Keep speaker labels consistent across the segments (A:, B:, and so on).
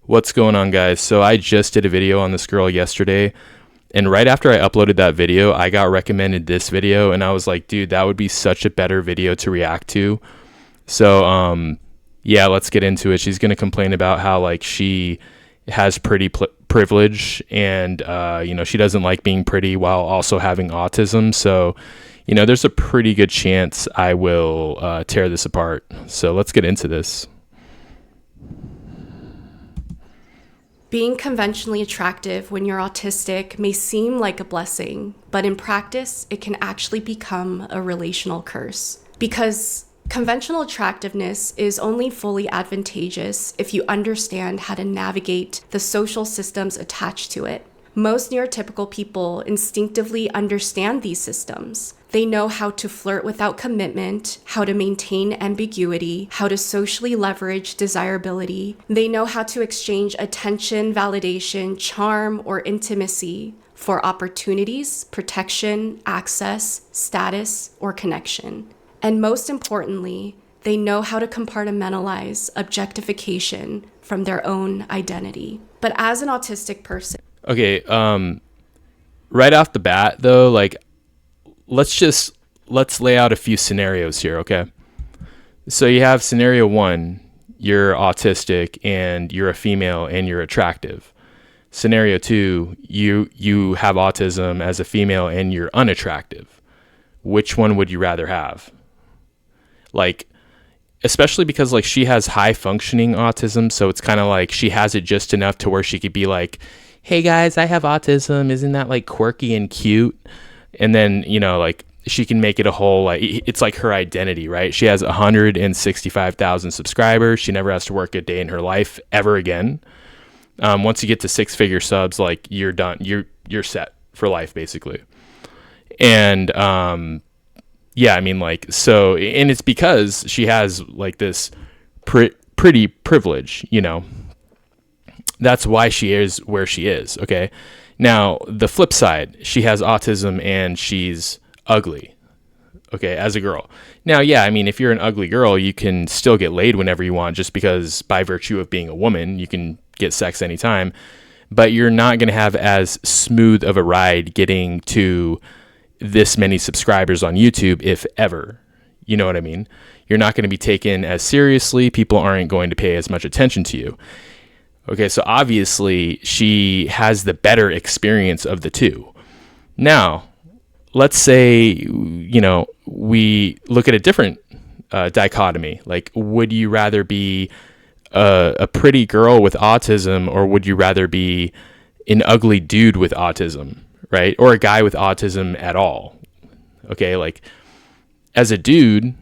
A: What's going on, guys? So I just did a video on this girl yesterday, and right after I uploaded that video, I got recommended this video, and I was like, dude, that would be such a better video to react to. So yeah, let's get into it. She's going to complain about how like she has pretty privilege, and she doesn't like being pretty while also having autism. So there's a pretty good chance I will tear this apart. So let's get into this.
B: Being conventionally attractive when you're autistic may seem like a blessing, but in practice, it can actually become a relational curse. Because conventional attractiveness is only fully advantageous if you understand how to navigate the social systems attached to it. Most neurotypical people instinctively understand these systems. They know how to flirt without commitment, how to maintain ambiguity, how to socially leverage desirability. They know how to exchange attention, validation, charm, or intimacy for opportunities, protection, access, status, or connection. And most importantly, they know how to compartmentalize objectification from their own identity. But as an autistic person,
A: Okay, right off the bat though, like let's lay out a few scenarios here, okay? So you have scenario 1, you're autistic and you're a female and you're attractive. Scenario 2, you have autism as a female and you're unattractive. Which one would you rather have? Like, especially because like she has high functioning autism, so it's kind of like she has it just enough to where she could be like, hey guys, I have autism, isn't that like quirky and cute? And then like she can make it a whole, like it's like her identity, right? She has 165,000 subscribers. She never has to work a day in her life ever again. Once you get to 6-figure subs, like you're done, you're set for life basically. And yeah, I mean, like, so, and it's because she has like this pretty privilege, that's why she is where she is. Okay. Now the flip side, she has autism and she's ugly. Okay. As a girl. Now, yeah, I mean, if you're an ugly girl, you can still get laid whenever you want, just because by virtue of being a woman, you can get sex anytime, but you're not going to have as smooth of a ride getting to this many subscribers on YouTube, if ever. You know what I mean? You're not going to be taken as seriously. People aren't going to pay as much attention to you. Okay, so obviously she has the better experience of the two. Now, let's say, we look at a different dichotomy. Like, would you rather be a pretty girl with autism, or would you rather be an ugly dude with autism, right? Or a guy with autism at all? Okay, like, as a dude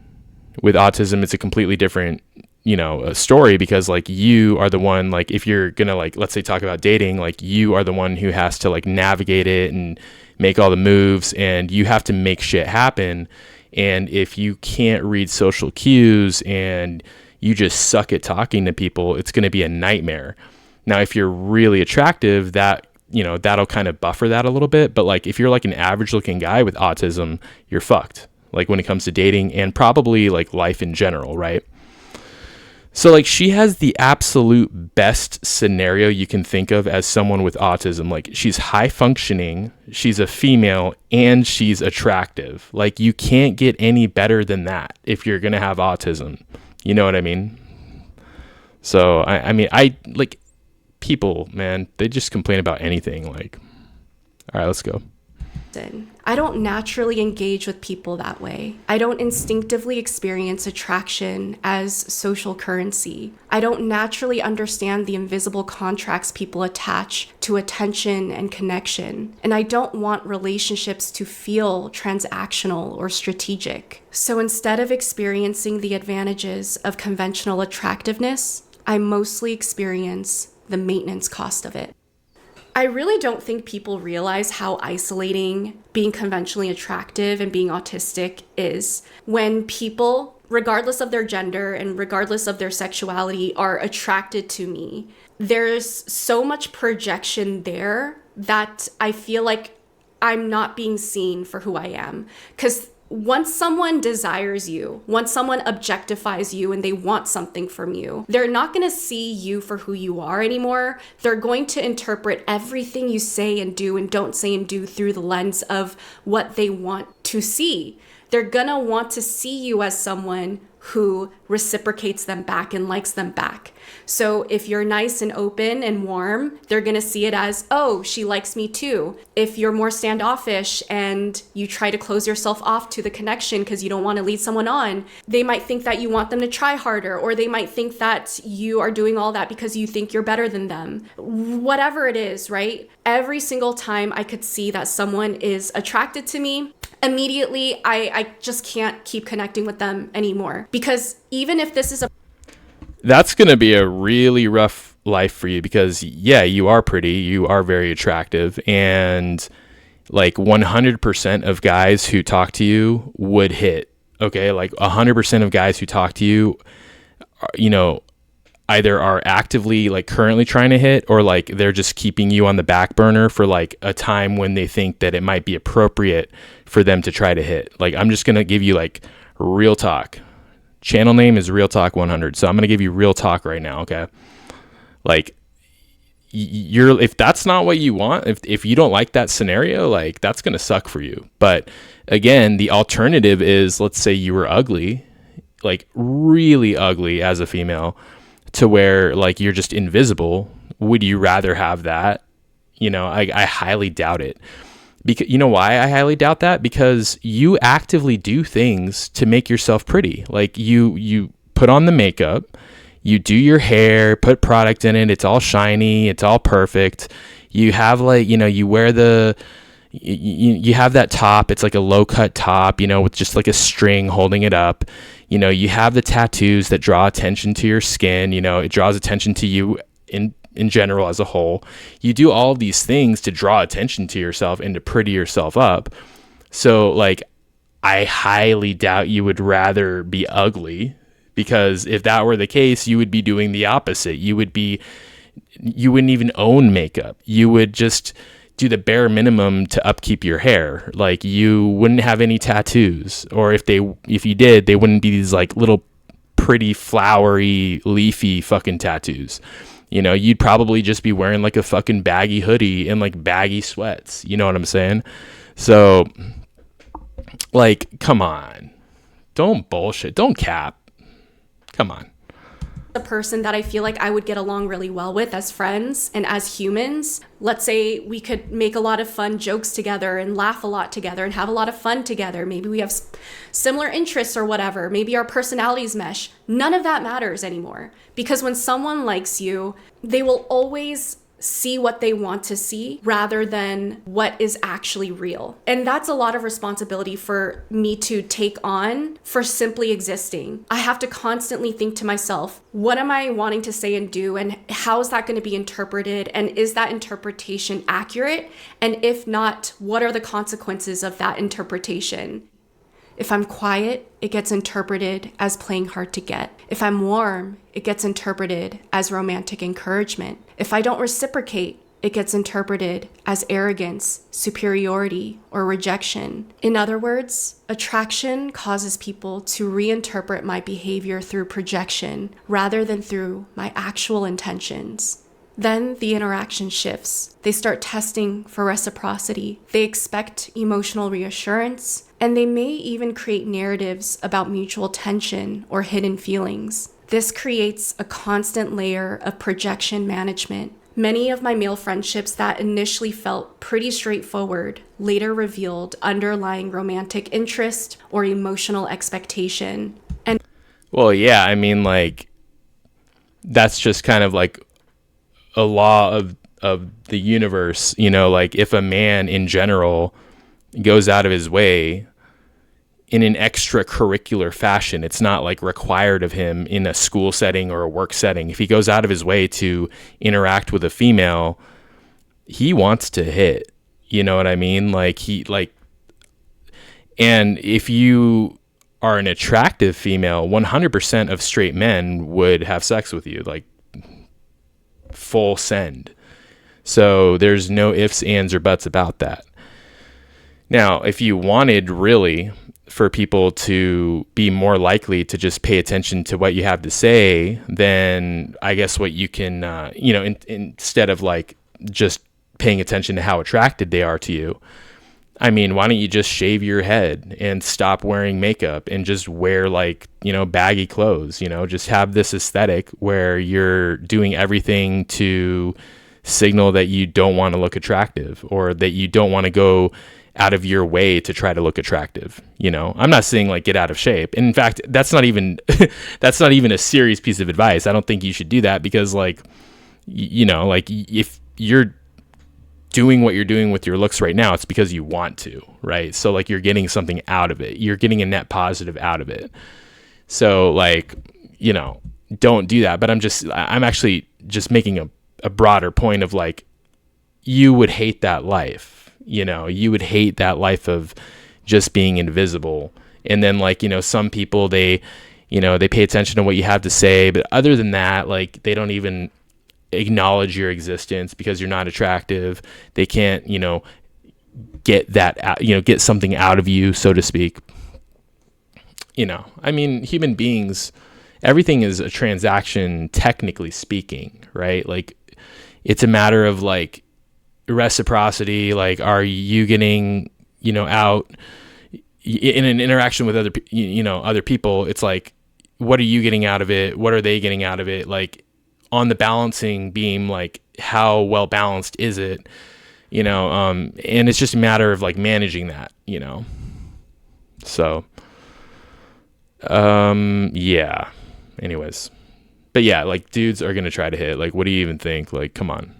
A: with autism, it's a completely different a story, because like you are the one, like if you're gonna, like, let's say talk about dating, like you are the one who has to like navigate it and make all the moves, and you have to make shit happen. And if you can't read social cues and you just suck at talking to people, it's going to be a nightmare. Now, if you're really attractive, that that'll kind of buffer that a little bit. But like if you're like an average looking guy with autism, you're fucked, like when it comes to dating and probably like life in general, right? So like she has the absolute best scenario you can think of as someone with autism. Like she's high functioning, she's a female, and she's attractive. Like you can't get any better than that if you're going to have autism. You know what I mean? So I mean, I like people, man, they just complain about anything. Like, all right, let's go.
B: I don't naturally engage with people that way. I don't instinctively experience attraction as social currency. I don't naturally understand the invisible contracts people attach to attention and connection. And I don't want relationships to feel transactional or strategic. So instead of experiencing the advantages of conventional attractiveness, I mostly experience the maintenance cost of it. I really don't think people realize how isolating being conventionally attractive and being autistic is when people, regardless of their gender and regardless of their sexuality, are attracted to me. There's so much projection there that I feel like I'm not being seen for who I am. Because once someone desires you, once someone objectifies you and they want something from you, they're not going to see you for who you are anymore. They're going to interpret everything you say and do and don't say and do through the lens of what they want to see. They're going to want to see you as someone who reciprocates them back and likes them back. So if you're nice and open and warm, they're going to see it as, oh, she likes me too. If you're more standoffish and you try to close yourself off to the connection because you don't want to lead someone on, they might think that you want them to try harder, or they might think that you are doing all that because you think you're better than them. Whatever it is, right? Every single time I could see that someone is attracted to me, immediately I just can't keep connecting with them anymore. Because even if this is
A: that's going to be a really rough life for you, because yeah, you are pretty, you are very attractive, and like 100% of guys who talk to you would hit. Okay, like 100% of guys who talk to you, you know, either are actively like currently trying to hit, or like they're just keeping you on the back burner for like a time when they think that it might be appropriate for them to try to hit. Like, I'm just going to give you like real talk. Channel name is Real Talk 100. So I'm going to give you real talk right now. Okay. Like, if that's not what you want, if you don't like that scenario, like, that's going to suck for you. But again, the alternative is, let's say you were ugly, like really ugly as a female, to where like you're just invisible. Would you rather have that? You know, I highly doubt it. Because, you know why I highly doubt that? Because you actively do things to make yourself pretty. Like you put on the makeup, you do your hair, put product in it. It's all shiny. It's all perfect. You have like, you know, you wear you have that top. It's like a low cut top, you know, with just like a string holding it up. You know, you have the tattoos that draw attention to your skin. You know, it draws attention to you in general as a whole. You do all of these things to draw attention to yourself and to pretty yourself up. So like, I highly doubt you would rather be ugly, because if that were the case, you would be doing the opposite. You wouldn't even own makeup. You would just do the bare minimum to upkeep your hair. Like, you wouldn't have any tattoos, or if you did, they wouldn't be these like little pretty flowery leafy fucking tattoos. You know, you'd probably just be wearing like a fucking baggy hoodie and like baggy sweats. You know what I'm saying? So like, come on, don't bullshit. Don't cap. Come on.
B: a person that I feel like I would get along really well with as friends and as humans. Let's say we could make a lot of fun jokes together and laugh a lot together and have a lot of fun together. Maybe we have similar interests or whatever. Maybe our personalities mesh. None of that matters anymore, because when someone likes you, they will always see what they want to see rather than what is actually real. And that's a lot of responsibility for me to take on for simply existing. I have to constantly think to myself, what am I wanting to say and do? And how is that going to be interpreted? And is that interpretation accurate? And if not, what are the consequences of that interpretation? If I'm quiet, it gets interpreted as playing hard to get. If I'm warm, it gets interpreted as romantic encouragement. If I don't reciprocate, it gets interpreted as arrogance, superiority, or rejection. In other words, attraction causes people to reinterpret my behavior through projection rather than through my actual intentions. Then the interaction shifts. They start testing for reciprocity. They expect emotional reassurance, and they may even create narratives about mutual tension or hidden feelings. This creates a constant layer of projection management. Many of my male friendships that initially felt pretty straightforward later revealed underlying romantic interest or emotional expectation. And
A: well, yeah, I mean, like, that's just kind of like a law of the universe, you know, like if a man in general goes out of his way in an extracurricular fashion, it's not like required of him in a school setting or a work setting. If he goes out of his way to interact with a female, he wants to hit, you know what I mean? And if you are an attractive female, 100% of straight men would have sex with you, like full send. So there's no ifs, ands, or buts about that. Now, if you wanted really for people to be more likely to just pay attention to what you have to say, then I guess what you can, instead of like just paying attention to how attracted they are to you, I mean, why don't you just shave your head and stop wearing makeup and just wear like, baggy clothes, just have this aesthetic where you're doing everything to signal that you don't want to look attractive or that you don't want to go out of your way to try to look attractive. I'm not saying like get out of shape. In fact, that's not even a serious piece of advice. I don't think you should do that because like, like if you're doing what you're doing with your looks right now, it's because you want to, right? So like you're getting something out of it. You're getting a net positive out of it. So like, don't do that. But I'm actually just making a broader point of like, you would hate that life. You would hate that life of just being invisible. And then like, some people, they pay attention to what you have to say, but other than that, like they don't even acknowledge your existence because you're not attractive. They can't, get that out, get something out of you, so to speak. I mean, human beings, everything is a transaction, technically speaking, right? Like it's a matter of like reciprocity. Like, are you getting, out in an interaction with other people? It's like, what are you getting out of it? What are they getting out of it? Like on the balancing beam, like how well balanced is it? And it's just a matter of like managing that, so, yeah, anyways, but yeah, like dudes are going to try to hit, like, what do you even think? Like, come on.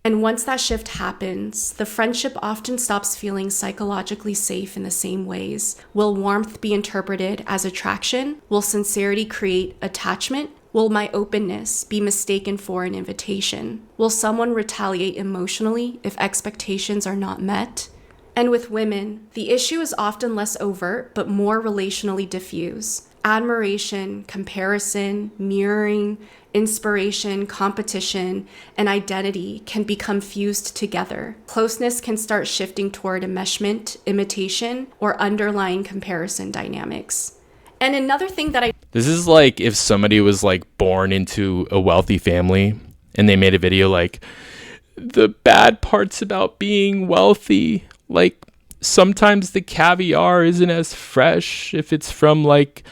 B: And once that shift happens, the friendship often stops feeling psychologically safe in the same ways. Will warmth be interpreted as attraction? Will sincerity create attachment? Will my openness be mistaken for an invitation? Will someone retaliate emotionally if expectations are not met? And with women, the issue is often less overt, but more relationally diffuse. Admiration, comparison, mirroring, inspiration, competition, and identity can become fused together. Closeness can start shifting toward enmeshment, imitation, or underlying comparison dynamics. And another thing that
A: This is like if somebody was like born into a wealthy family and they made a video like, the bad parts about being wealthy, like sometimes the caviar isn't as fresh if it's from like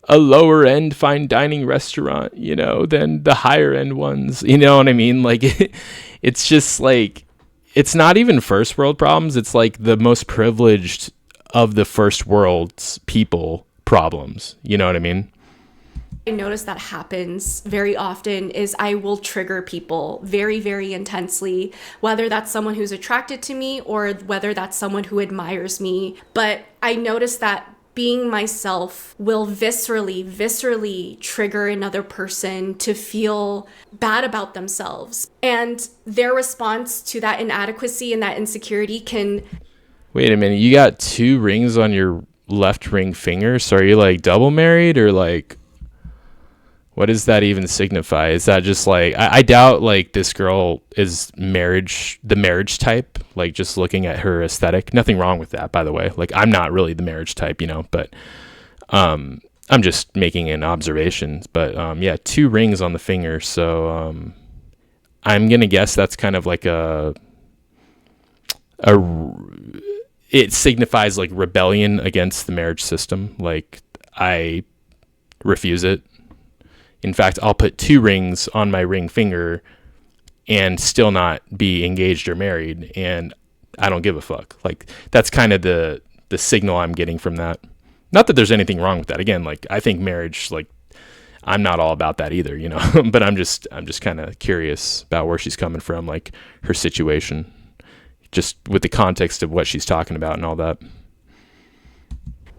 A: a lower end fine dining restaurant, than the higher end ones. You know what I mean? Like it's just like, it's not even first world problems. It's like the most privileged of the first world's people problems. You know what I mean?
B: I notice that happens very often is I will trigger people very, very intensely, whether that's someone who's attracted to me or whether that's someone who admires me. But I notice that being myself will viscerally trigger another person to feel bad about themselves. And their response to that inadequacy and that insecurity can...
A: Wait a minute, you got 2 rings on your left ring finger? So are you like double married or like... What does that even signify? Is that just like, I doubt like this girl is the marriage type, like just looking at her aesthetic. Nothing wrong with that, by the way. Like I'm not really the marriage type, but I'm just making an observation. But yeah, 2 rings on the finger. So I'm going to guess that's kind of like it signifies like rebellion against the marriage system. Like I refuse it. In fact, I'll put 2 rings on my ring finger and still not be engaged or married, and I don't give a fuck. Like that's kind of the signal I'm getting from that. Not that there's anything wrong with that. Again, like I think marriage, like I'm not all about that either, but I'm just kind of curious about where she's coming from, like her situation, just with the context of what she's talking about and all that.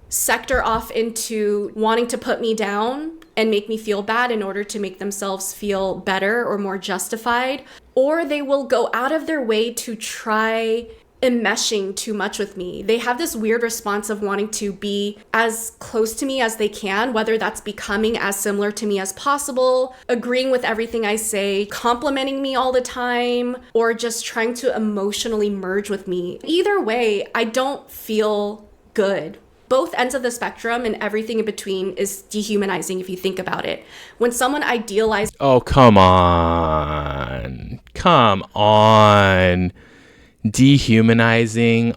B: Sector off into wanting to put me down and make me feel bad in order to make themselves feel better or more justified, or they will go out of their way to try enmeshing too much with me. They have this weird response of wanting to be as close to me as they can, whether that's becoming as similar to me as possible, agreeing with everything I say, complimenting me all the time, or just trying to emotionally merge with me. Either way, I don't feel good. Both ends of the spectrum and everything in between is dehumanizing if you think about it. When someone idealizes,
A: Oh, come on. Come on. Dehumanizing.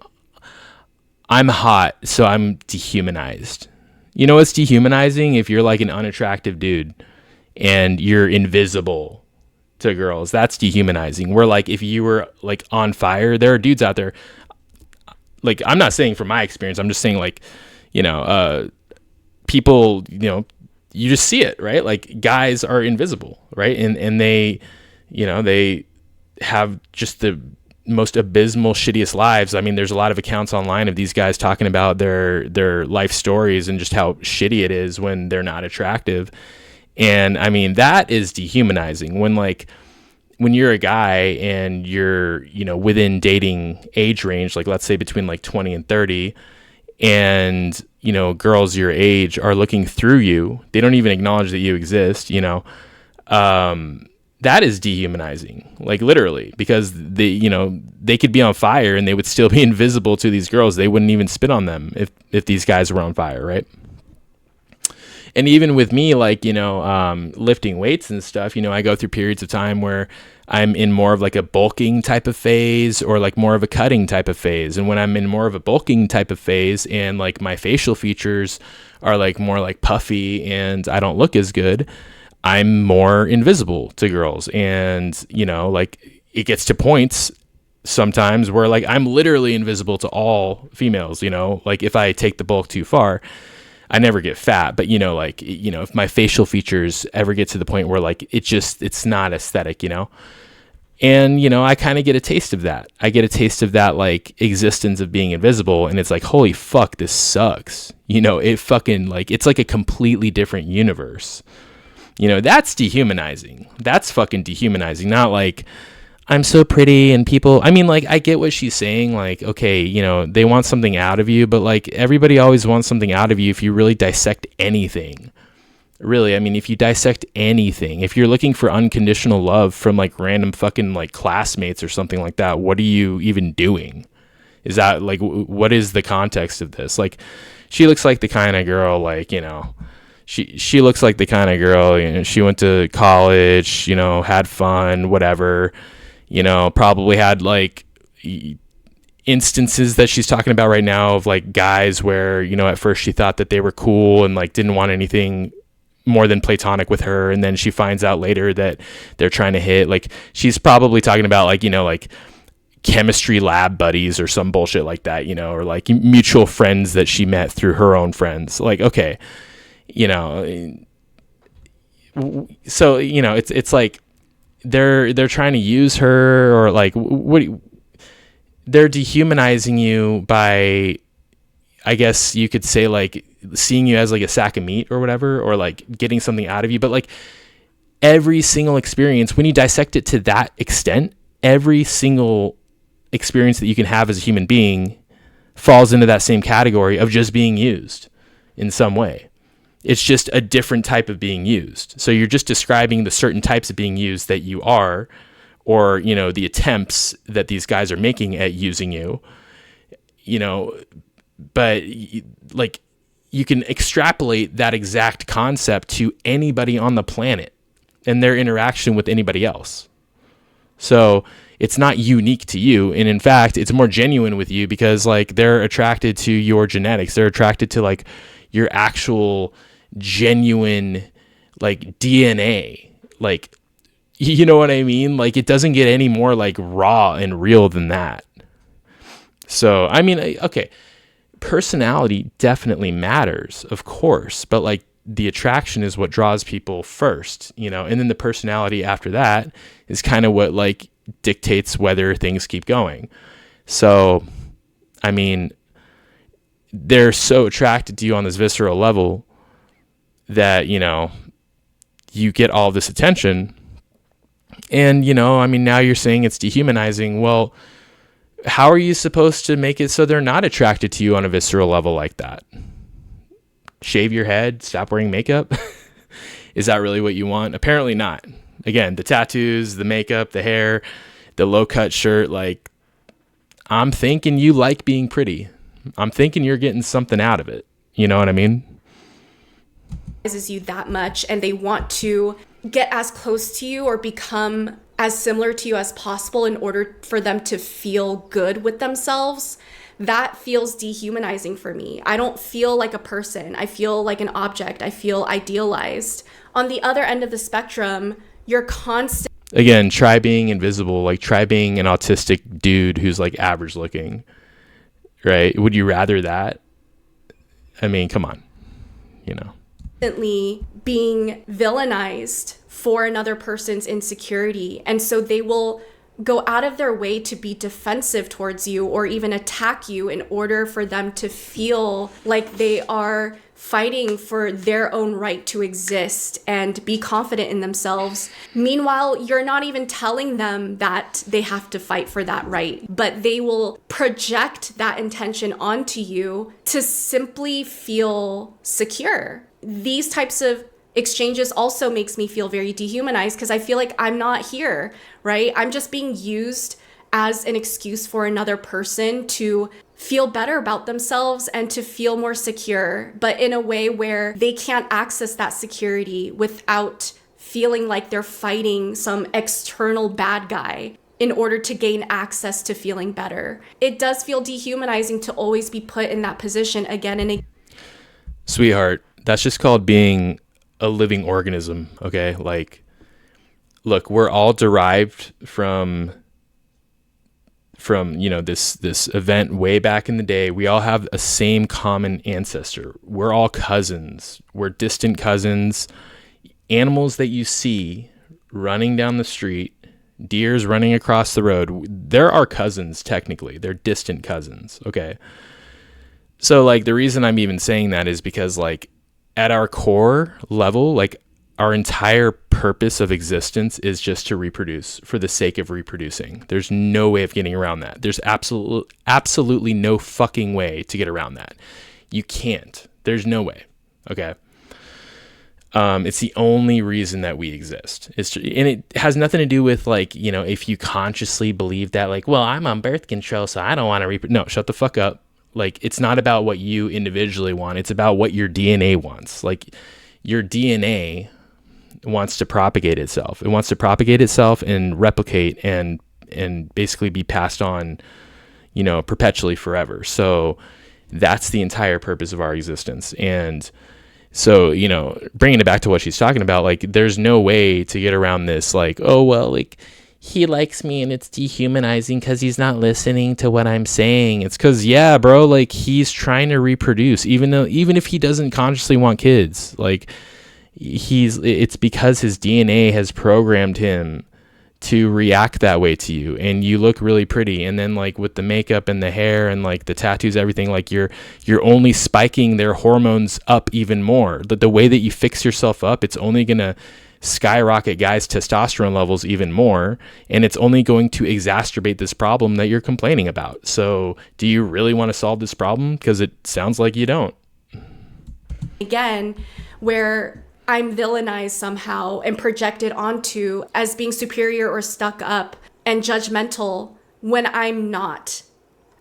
A: I'm hot, so I'm dehumanized. You know what's dehumanizing? If you're like an unattractive dude and you're invisible to girls, that's dehumanizing. Where like if you were like on fire, there are dudes out there. Like, I'm not saying from my experience, I'm just saying like, people, you just see it, right? Like guys are invisible, right? And they, they have just the most abysmal, shittiest lives. I mean, there's a lot of accounts online of these guys talking about their life stories and just how shitty it is when they're not attractive. And I mean, that is dehumanizing when you're a guy and you're, within dating age range, like let's say between like 20 and 30, and, girls your age are looking through you. They don't even acknowledge that you exist, that is dehumanizing, like literally, because they could be on fire and they would still be invisible to these girls. They wouldn't even spit on them if these guys were on fire, right? And even with me, like, lifting weights and stuff, I go through periods of time where I'm in more of like a bulking type of phase or like more of a cutting type of phase. And when I'm in more of a bulking type of phase and like my facial features are like more like puffy and I don't look as good, I'm more invisible to girls. And, like it gets to points sometimes where like I'm literally invisible to all females, like if I take the bulk too far. I never get fat, but if my facial features ever get to the point where like it's not aesthetic, and I kind of get a taste of that. I get a taste of that like existence of being invisible, and it's like, holy fuck, this sucks. It fucking like it's like a completely different universe. That's dehumanizing. That's fucking dehumanizing. Not like I'm so pretty and people, I mean, like, I get what she's saying. Like, okay, they want something out of you, but like everybody always wants something out of you if you really dissect anything. Really, I mean, if you dissect anything, if you're looking for unconditional love from like random fucking like classmates or something like that, what are you even doing? Is that like, what is the context of this? Like, she looks like the kind of girl, like, she looks like the kind of girl, she went to college, had fun, whatever. Probably had like instances that she's talking about right now of like guys where, at first she thought that they were cool and like didn't want anything more than platonic with her. And then she finds out later that they're trying to hit. Like she's probably talking about like, like chemistry lab buddies or some bullshit like that, or like mutual friends that she met through her own friends. Like, okay, so, it's like, they're trying to use her or like they're dehumanizing you by, I guess you could say like seeing you as like a sack of meat or whatever, or like getting something out of you. But like every single experience, when you dissect it to that extent, every single experience that you can have as a human being falls into that same category of just being used in some way. It's just a different type of being used. So you're just describing the certain types of being used that you are, or, the attempts that these guys are making at using you, but like you can extrapolate that exact concept to anybody on the planet and their interaction with anybody else. So it's not unique to you. And in fact, it's more genuine with you because like they're attracted to your genetics. They're attracted to like your actual genuine like DNA, like, you know what I mean? Like it doesn't get any more like raw and real than that. So, I mean, okay, personality definitely matters, of course, but like the attraction is what draws people first, and then the personality after that is kind of what like dictates whether things keep going. So, I mean, they're so attracted to you on this visceral level that, you get all this attention. And, I mean, now you're saying it's dehumanizing. Well, how are you supposed to make it so they're not attracted to you on a visceral level like that? Shave your head, stop wearing makeup? Is that really what you want? Apparently not. Again, the tattoos, the makeup, the hair, the low cut shirt, like, I'm thinking you like being pretty. I'm thinking you're getting something out of it. You know what I mean?
B: You that much, and they want to get as close to you or become as similar to you as possible in order for them to feel good with themselves. That feels dehumanizing for me. I don't feel like a person. I feel like an object. I feel idealized. On the other end of the spectrum, you're constant.
A: Again, try being invisible. Like, try being an autistic dude who's like average looking, right? Would you rather that? I mean, come on, you know.
B: Being villainized for another person's insecurity. And so they will go out of their way to be defensive towards you or even attack you in order for them to feel like they are fighting for their own right to exist and be confident in themselves. Meanwhile, you're not even telling them that they have to fight for that right, but they will project that intention onto you to simply feel secure. These types of exchanges also makes me feel very dehumanized because I feel like I'm not here, right? I'm just being used as an excuse for another person to feel better about themselves and to feel more secure, but in a way where they can't access that security without feeling like they're fighting some external bad guy in order to gain access to feeling better. It does feel dehumanizing to always be put in that position again and again.
A: Sweetheart, that's just called being a living organism, okay? Like, look, we're all derived from you know, this event way back in the day. We all have a same common ancestor. We're all cousins. We're distant cousins. Animals that you see running down the street, deers running across the road, they're our cousins technically. They're distant cousins, okay? So like the reason I'm even saying that is because like at our core level, like our entire purpose of existence is just to reproduce for the sake of reproducing. There's no way of getting around that. There's absolutely no fucking way to get around that. You can't. There's no way. Okay. It's the only reason that we exist. And it has nothing to do with like, you know, if you consciously believe that like, well, I'm on birth control, so I don't want to reproduce. No, shut the fuck up. Like, it's not about what you individually want. It's about what your DNA wants. Like, your DNA wants to propagate itself. It wants to propagate itself and replicate and basically be passed on, you know, perpetually forever. So that's the entire purpose of our existence. And so, you know, bringing it back to what she's talking about, like, there's no way to get around this. Like, oh, well, like, he likes me and it's dehumanizing because he's not listening to what I'm saying. It's because, yeah, bro, like, he's trying to reproduce, even if he doesn't consciously want kids. Like, it's because his DNA has programmed him to react that way to you, and you look really pretty, and then like with the makeup and the hair and like the tattoos, everything, like you're only spiking their hormones up even more. The way that you fix yourself up, it's only gonna skyrocket guys' testosterone levels even more, and it's only going to exacerbate this problem that you're complaining about. So do you really want to solve this problem? Because it sounds like you don't.
B: Again, where I'm villainized somehow and projected onto as being superior or stuck up and judgmental when I'm not.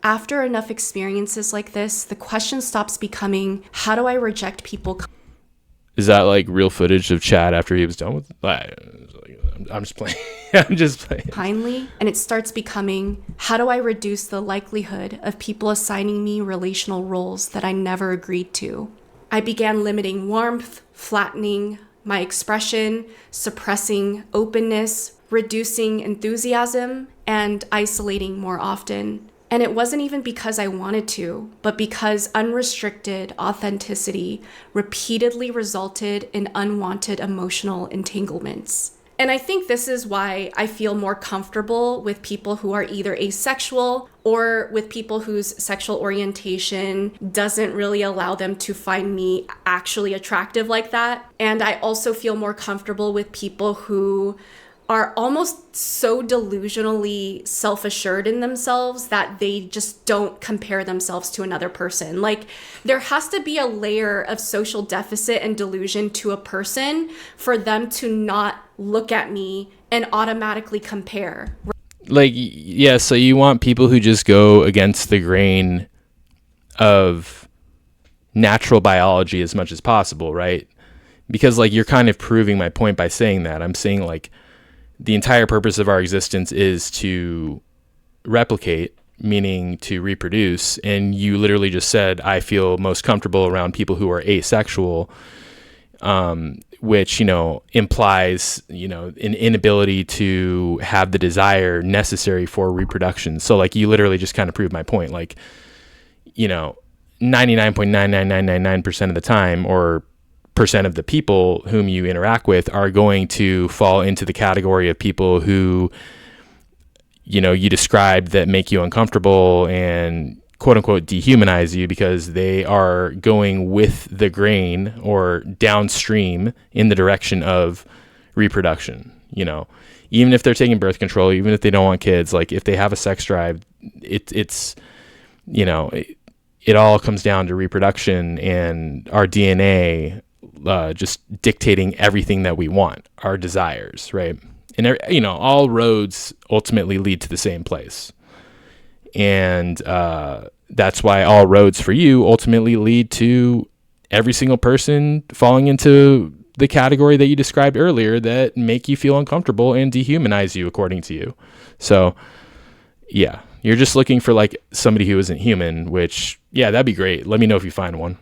B: After enough experiences like this, the question stops becoming, how do I reject people?
A: Is that like real footage of Chad after he was done with it? I'm just playing. I'm just playing.
B: Kindly, and it starts becoming, how do I reduce the likelihood of people assigning me relational roles that I never agreed to? I began limiting warmth, flattening my expression, suppressing openness, reducing enthusiasm, and isolating more often. And it wasn't even because I wanted to, but because unrestricted authenticity repeatedly resulted in unwanted emotional entanglements. And I think this is why I feel more comfortable with people who are either asexual or with people whose sexual orientation doesn't really allow them to find me actually attractive like that. And I also feel more comfortable with people who are almost so delusionally self-assured in themselves that they just don't compare themselves to another person. Like, there has to be a layer of social deficit and delusion to a person for them to not look at me and automatically compare.
A: Like, yeah, so you want people who just go against the grain of natural biology as much as possible, right? Because like you're kind of proving my point by saying that. I'm saying like the entire purpose of our existence is to replicate, meaning to reproduce. And you literally just said, I feel most comfortable around people who are asexual, which, implies, an inability to have the desire necessary for reproduction. So like you literally just kind of proved my point. Like, 99.99999% of the time, or percent of the people whom you interact with, are going to fall into the category of people who, you described, that make you uncomfortable and quote unquote dehumanize you, because they are going with the grain or downstream in the direction of reproduction. Even if they're taking birth control, even if they don't want kids, like if they have a sex drive, it's it all comes down to reproduction and our DNA just dictating everything that we want, our desires, right? And all roads ultimately lead to the same place. And that's why all roads for you ultimately lead to every single person falling into the category that you described earlier, that make you feel uncomfortable and dehumanize you, according to you. So yeah, you're just looking for like somebody who isn't human, which, yeah, that'd be great. Let me know if you find one.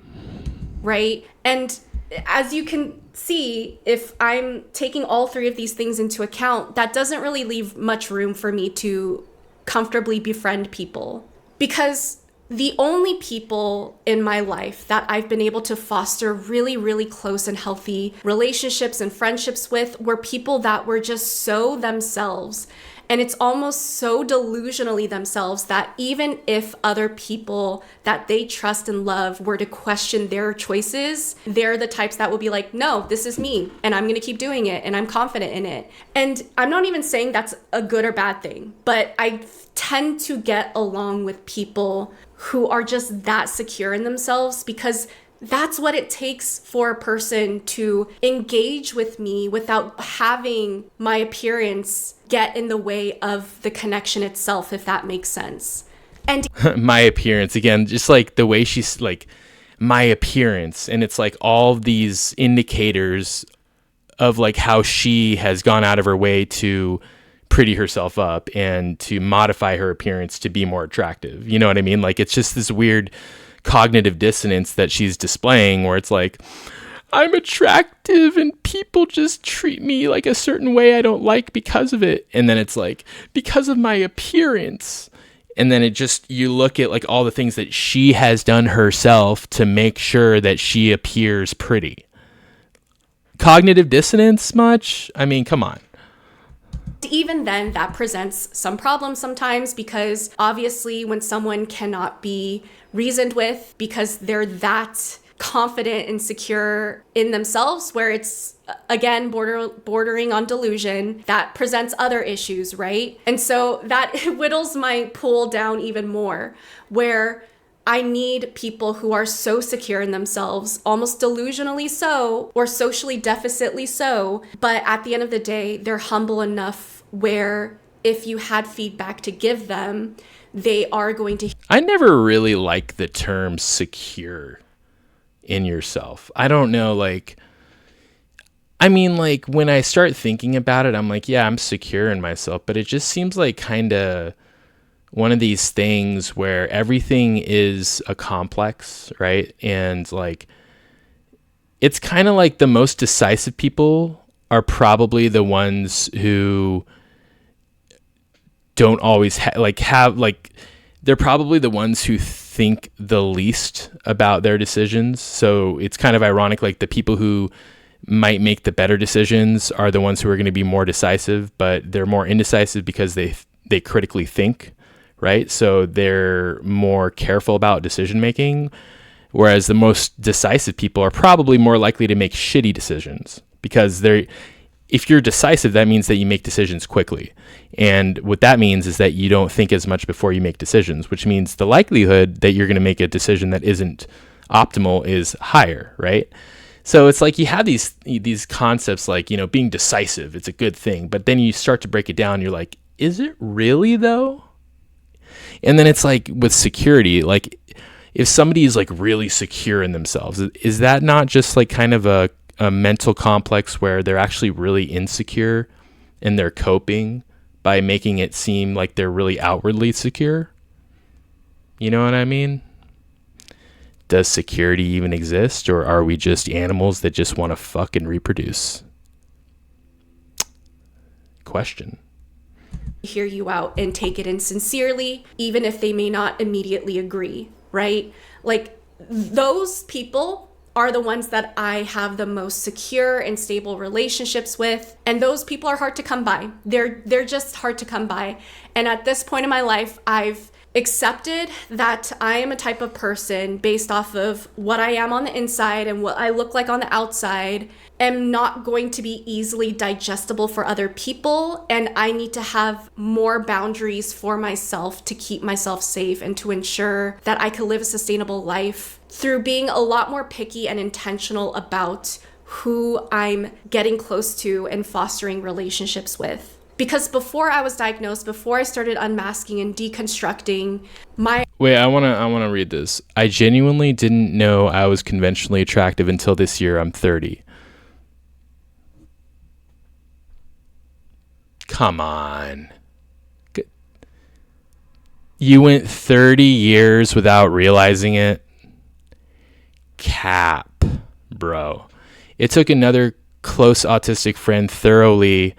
B: Right. And as you can see, if I'm taking all three of these things into account, that doesn't really leave much room for me to comfortably befriend people, because the only people in my life that I've been able to foster really, really close and healthy relationships and friendships with were people that were just so themselves. And it's almost so delusionally themselves that even if other people that they trust and love were to question their choices, they're the types that will be like, no, this is me and I'm going to keep doing it and I'm confident in it. And I'm not even saying that's a good or bad thing, but I tend to get along with people who are just that secure in themselves, because that's what it takes for a person to engage with me without having my appearance get in the way of the connection itself, if that makes sense. And
A: my appearance, again, just like the way she's like, my appearance, and it's like all these indicators of like how she has gone out of her way to pretty herself up and to modify her appearance to be more attractive. You know what I mean? Like it's just this weird cognitive dissonance that she's displaying, where it's like, I'm attractive and people just treat me like a certain way I don't like because of it. And then it's like, because of my appearance. And then it just, you look at like all the things that she has done herself to make sure that she appears pretty. Cognitive dissonance much? I mean, come on.
B: Even then, that presents some problems sometimes, because obviously when someone cannot be reasoned with because they're that confident and secure in themselves, where it's again bordering on delusion, that presents other issues, right? And so that whittles my pool down even more, where I need people who are so secure in themselves, almost delusionally so, or socially deficitly so, but at the end of the day, they're humble enough where if you had feedback to give them, they are going to...
A: I never really like the term secure in yourself. I don't know, like, I mean, like, when I start thinking about it, I'm like, yeah, I'm secure in myself, but it just seems like kind of one of these things where everything is a complex, right? And like, it's kind of like the most decisive people are probably the ones who don't always they're probably the ones who think the least about their decisions. So it's kind of ironic, like the people who might make the better decisions are the ones who are going to be more decisive, but they're more indecisive because they critically think, right? So they're more careful about decision making, whereas the most decisive people are probably more likely to make shitty decisions, because if you're decisive, that means that you make decisions quickly. And what that means is that you don't think as much before you make decisions, which means the likelihood that you're going to make a decision that isn't optimal is higher, right? So it's like you have these concepts like, being decisive, it's a good thing. But then you start to break it down. You're like, is it really though? And then it's like with security, like if somebody is like really secure in themselves, is that not just like kind of a mental complex where they're actually really insecure and they're coping by making it seem like they're really outwardly secure? You know what I mean? Does security even exist, or are we just animals that just want to fuck and reproduce? Question.
B: Hear you out and take it in sincerely, even if they may not immediately agree, right? Like, those people are the ones that I have the most secure and stable relationships with. And those people are hard to come by. They're just hard to come by. And at this point in my life, I've accepted that I am a type of person based off of what I am on the inside and what I look like on the outside, am not going to be easily digestible for other people. And I need to have more boundaries for myself to keep myself safe and to ensure that I can live a sustainable life through being a lot more picky and intentional about who I'm getting close to and fostering relationships with. Because before I was diagnosed, before I started unmasking and deconstructing my...
A: Wait, I wanna read this. I genuinely didn't know I was conventionally attractive until this year. I'm 30. Come on. You went 30 years without realizing it? Cap, bro. It took another close autistic friend thoroughly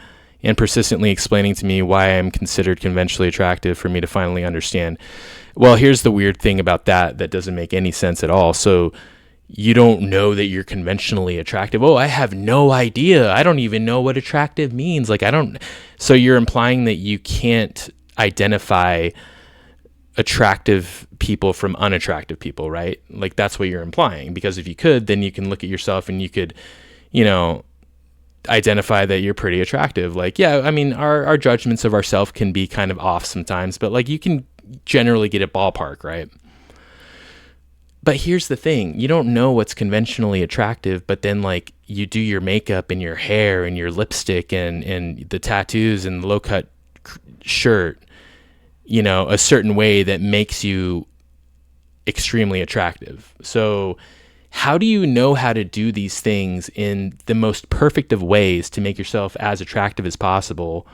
A: and persistently explaining to me why I'm considered conventionally attractive for me to finally understand. Well, here's the weird thing about that doesn't make any sense at all. So you don't know that you're conventionally attractive. Oh, I have no idea. I don't even know what attractive means. Like, I don't. So you're implying that you can't identify attractive people from unattractive people, right? Like, that's what you're implying. Because if you could, then you can look at yourself and you could, identify that you're pretty attractive. Like, yeah, I mean, our judgments of ourselves can be kind of off sometimes, but like, you can generally get a ballpark, right? But here's the thing. You don't know what's conventionally attractive, but then like you do your makeup and your hair and your lipstick and the tattoos and the low cut shirt, a certain way that makes you extremely attractive. So how do you know how to do these things in the most perfect of ways to make yourself as attractive as possible,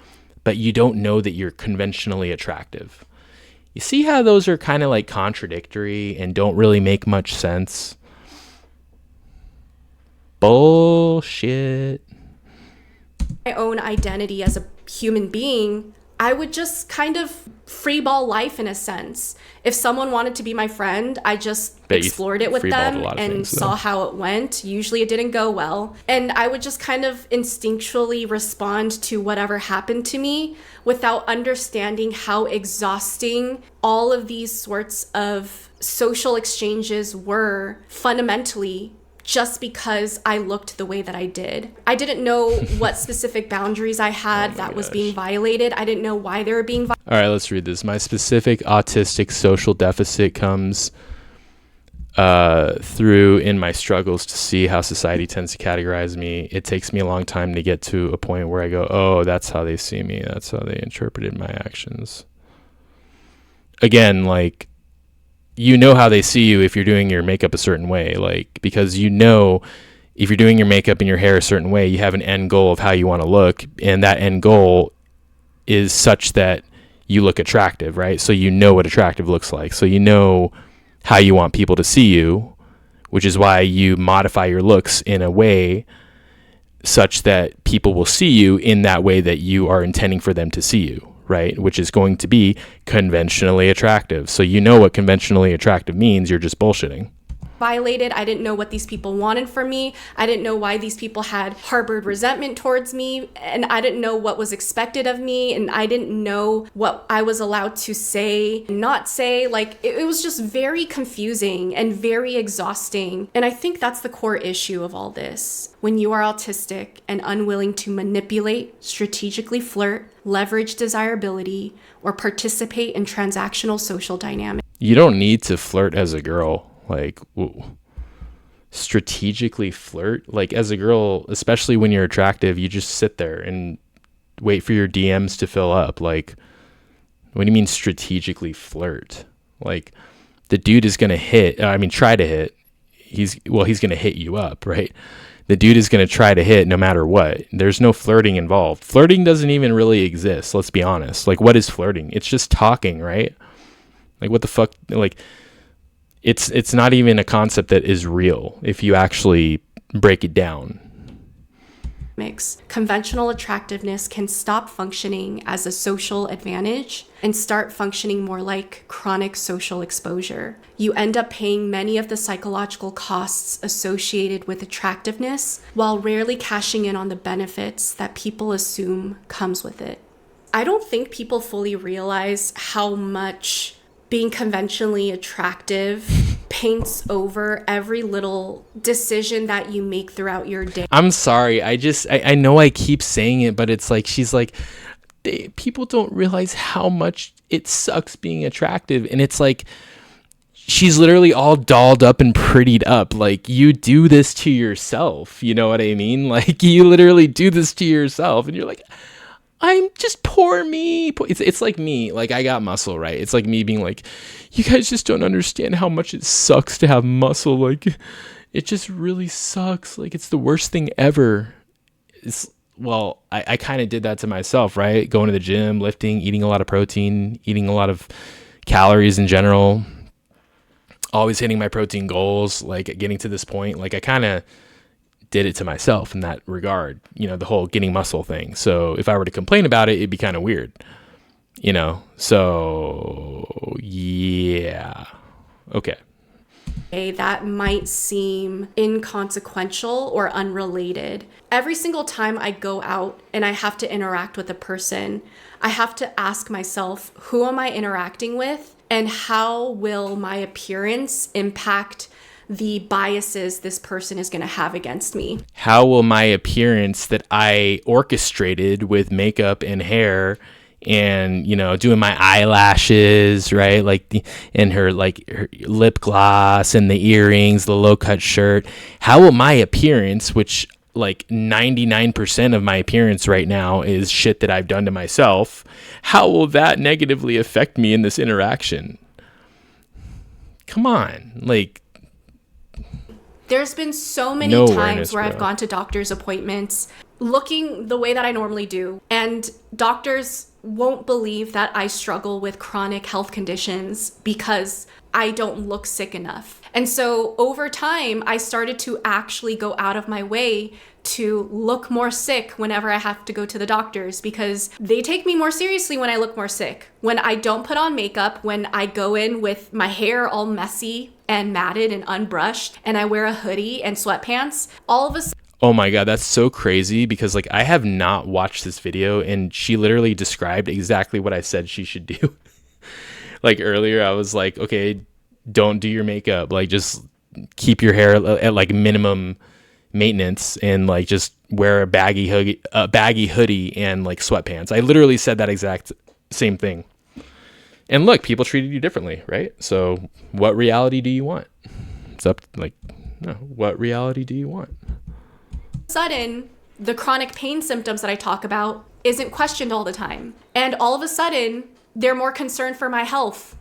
A: but you don't know that you're conventionally attractive? You see how those are kind of like contradictory and don't really make much sense? Bullshit.
B: My own identity as a human being, I would just kind of freeball life in a sense. If someone wanted to be my friend, I just explored it with them and saw how it went. Usually it didn't go well. And I would just kind of instinctually respond to whatever happened to me without understanding how exhausting all of these sorts of social exchanges were fundamentally, just because I looked the way that I did. I didn't know what specific boundaries I had was being violated. I didn't know why they were being violated.
A: All right, let's read this. My specific autistic social deficit comes through in my struggles to see how society tends to categorize me. It takes me a long time to get to a point where I go, oh, that's how they see me. That's how they interpreted my actions. Again, like, how they see you if you're doing your makeup a certain way, like, because if you're doing your makeup and your hair a certain way, you have an end goal of how you want to look, and that end goal is such that you look attractive, right? So what attractive looks like. So how you want people to see you, which is why you modify your looks in a way such that people will see you in that way that you are intending for them to see you, right? Which is going to be conventionally attractive. So what conventionally attractive means. You're just bullshitting.
B: Violated. I didn't know what these people wanted from me. I didn't know why these people had harbored resentment towards me, and I didn't know what was expected of me, and I didn't know what I was allowed to say and not say. Like, it was just very confusing and very exhausting. And I think that's the core issue of all this. When you are autistic and unwilling to manipulate, strategically flirt, leverage desirability, or participate in transactional social dynamics.
A: You don't need to flirt as a girl. Like, strategically flirt. Like, as a girl, especially when you're attractive, you just sit there and wait for your DMs to fill up. Like, what do you mean strategically flirt? Like, the dude is going to try to hit. He's going to hit you up, right? The dude is going to try to hit no matter what. There's no flirting involved. Flirting doesn't even really exist. Let's be honest. Like, what is flirting? It's just talking, right? Like, what the fuck? Like, it's not even a concept that is real if you actually break it down.
B: Conventional attractiveness can stop functioning as a social advantage and start functioning more like chronic social exposure. You end up paying many of the psychological costs associated with attractiveness while rarely cashing in on the benefits that people assume comes with it. I don't think people fully realize how much being conventionally attractive paints over every little decision that you make throughout your day.
A: I'm sorry. I know I keep saying it, but it's like, she's like, people don't realize how much it sucks being attractive. And it's like, she's literally all dolled up and prettied up. Like, you do this to yourself. You know what I mean? Like, you literally do this to yourself. And you're like, I'm just poor me. It's like me. Like, I got muscle, right? It's like me being like, you guys just don't understand how much it sucks to have muscle. Like, it just really sucks. Like, it's the worst thing ever. I kind of did that to myself, right? Going to the gym, lifting, eating a lot of protein, eating a lot of calories in general, always hitting my protein goals, like getting to this point. Like, I kind of did it to myself in that regard, the whole getting muscle thing. So if I were to complain about it, it'd be kind of weird, so yeah. Okay.
B: That might seem inconsequential or unrelated. Every single time I go out and I have to interact with a person, I have to ask myself, who am I interacting with? And how will my appearance impact the biases this person is going to have against me? How
A: will my appearance that I orchestrated with makeup and hair and, doing my eyelashes, right? Like, and her lip gloss and the earrings, the low cut shirt. How will my appearance, which like 99% of my appearance right now is shit that I've done to myself, how will that negatively affect me in this interaction? Come on. Like,
B: there's been so many times where I've gone to doctor's appointments looking the way that I normally do, and doctors won't believe that I struggle with chronic health conditions because I don't look sick enough. And so over time, I started to actually go out of my way to look more sick whenever I have to go to the doctors, because they take me more seriously when I look more sick. When I don't put on makeup, when I go in with my hair all messy and matted and unbrushed, and I wear a hoodie and sweatpants, all of a sudden...
A: Oh my God, that's so crazy, because like, I have not watched this video and she literally described exactly what I said she should do. Like earlier, I was like, okay, don't do your makeup. Like, just keep your hair at like minimum maintenance and like just wear a baggy hoodie and like sweatpants. I literally said that exact same thing. And look, people treated you differently, right? So what reality do you want? It's up, like, no, what reality do you want?
B: Sudden, the chronic pain symptoms that I talk about isn't questioned all the time. And all of a sudden, they're more concerned for my health.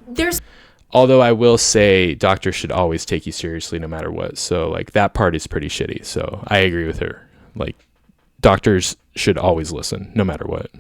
A: Although I will say doctors should always take you seriously no matter what. So like, that part is pretty shitty. So I agree with her. Like, doctors should always listen no matter what.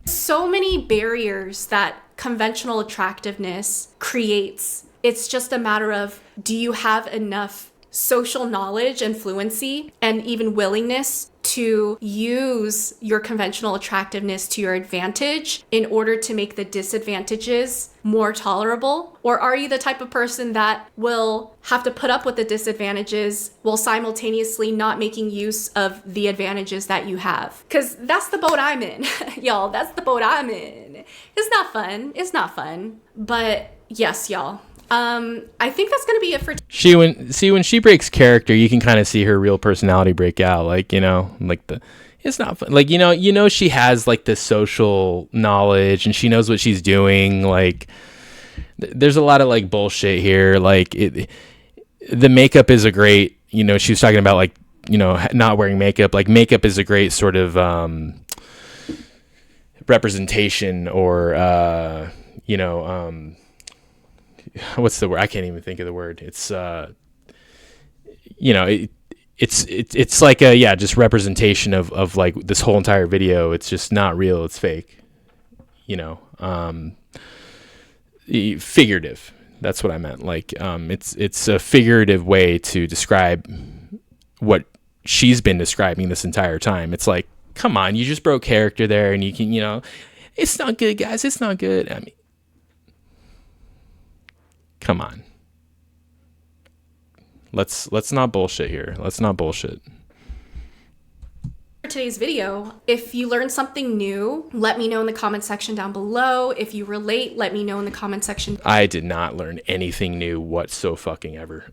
A: So
B: many barriers that conventional attractiveness creates. It's just a matter of, do you have enough social knowledge and fluency and even willingness to use your conventional attractiveness to your advantage in order to make the disadvantages more tolerable? Or are you the type of person that will have to put up with the disadvantages while simultaneously not making use of the advantages that you have? Because that's the boat I'm in. Y'all, that's the boat I'm in. It's not fun. It's not fun. But yes, y'all. I think that's going to be it for...
A: When she breaks character, you can kind of see her real personality break out. Like, it's not fun. Like, she has like the social knowledge and she knows what she's doing. Like, there's a lot of like bullshit here. Like, the makeup is a great, she was talking about like, not wearing makeup. Like, makeup is a great sort of, representation or, what's the word? I can't even think of the word. It's you know, it's like a, yeah, just representation of like this whole entire video. It's just not real. It's fake, you know. Figurative. That's what I meant. Like, it's a figurative way to describe what she's been describing this entire time. It's like, come on, you just broke character there, and you can, you know, it's not good, guys. It's not good. I mean, come on. Let's not bullshit here. Let's not bullshit.
B: For today's video, if you learned something new, let me know in the comment section down below. If you relate, let me know in the comment section
A: I did not learn anything new whatsoever.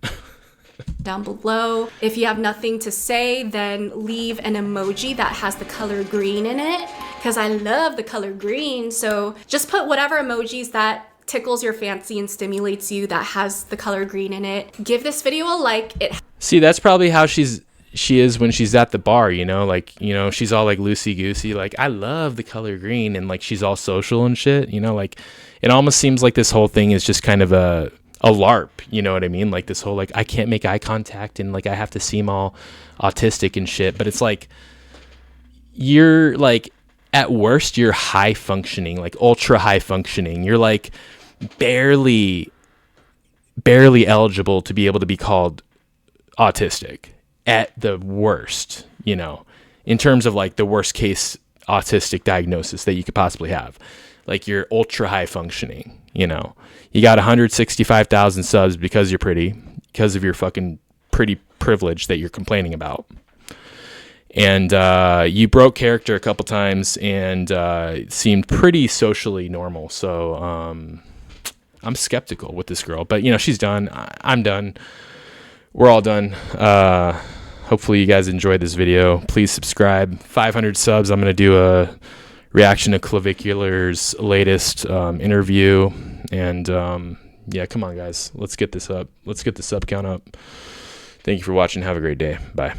B: down below. If you have nothing to say, then leave an emoji that has the color green in it, because I love the color green. So just put whatever emojis that tickles your fancy and stimulates you that has the color green in it. Give this video a like.
A: See, that's probably how she is when she's at the bar, you know, like, you know, she's all like loosey goosey, like, I love the color green, and like she's all social and shit, you know, like it almost seems like this whole thing is just kind of a LARP, you know what I mean? Like this whole, like, I can't make eye contact and like I have to seem all autistic and shit. But it's like, you're like, at worst, you're high functioning, like ultra high functioning. You're like barely eligible to be able to be called autistic at the worst, you know, in terms of like the worst case autistic diagnosis that you could possibly have. Like, you're ultra high functioning, you know, you got 165,000 subs because you're pretty, because of your fucking pretty privilege that you're complaining about. And you broke character a couple times, and it seemed pretty socially normal. So I'm skeptical with this girl, but you know, she's done. I'm done. We're all done. Hopefully you guys enjoyed this video. Please subscribe. 500 subs. I'm going to do a reaction to Clavicular's latest interview. And yeah, come on, guys. Let's get this up. Let's get the sub count up. Thank you for watching. Have a great day. Bye.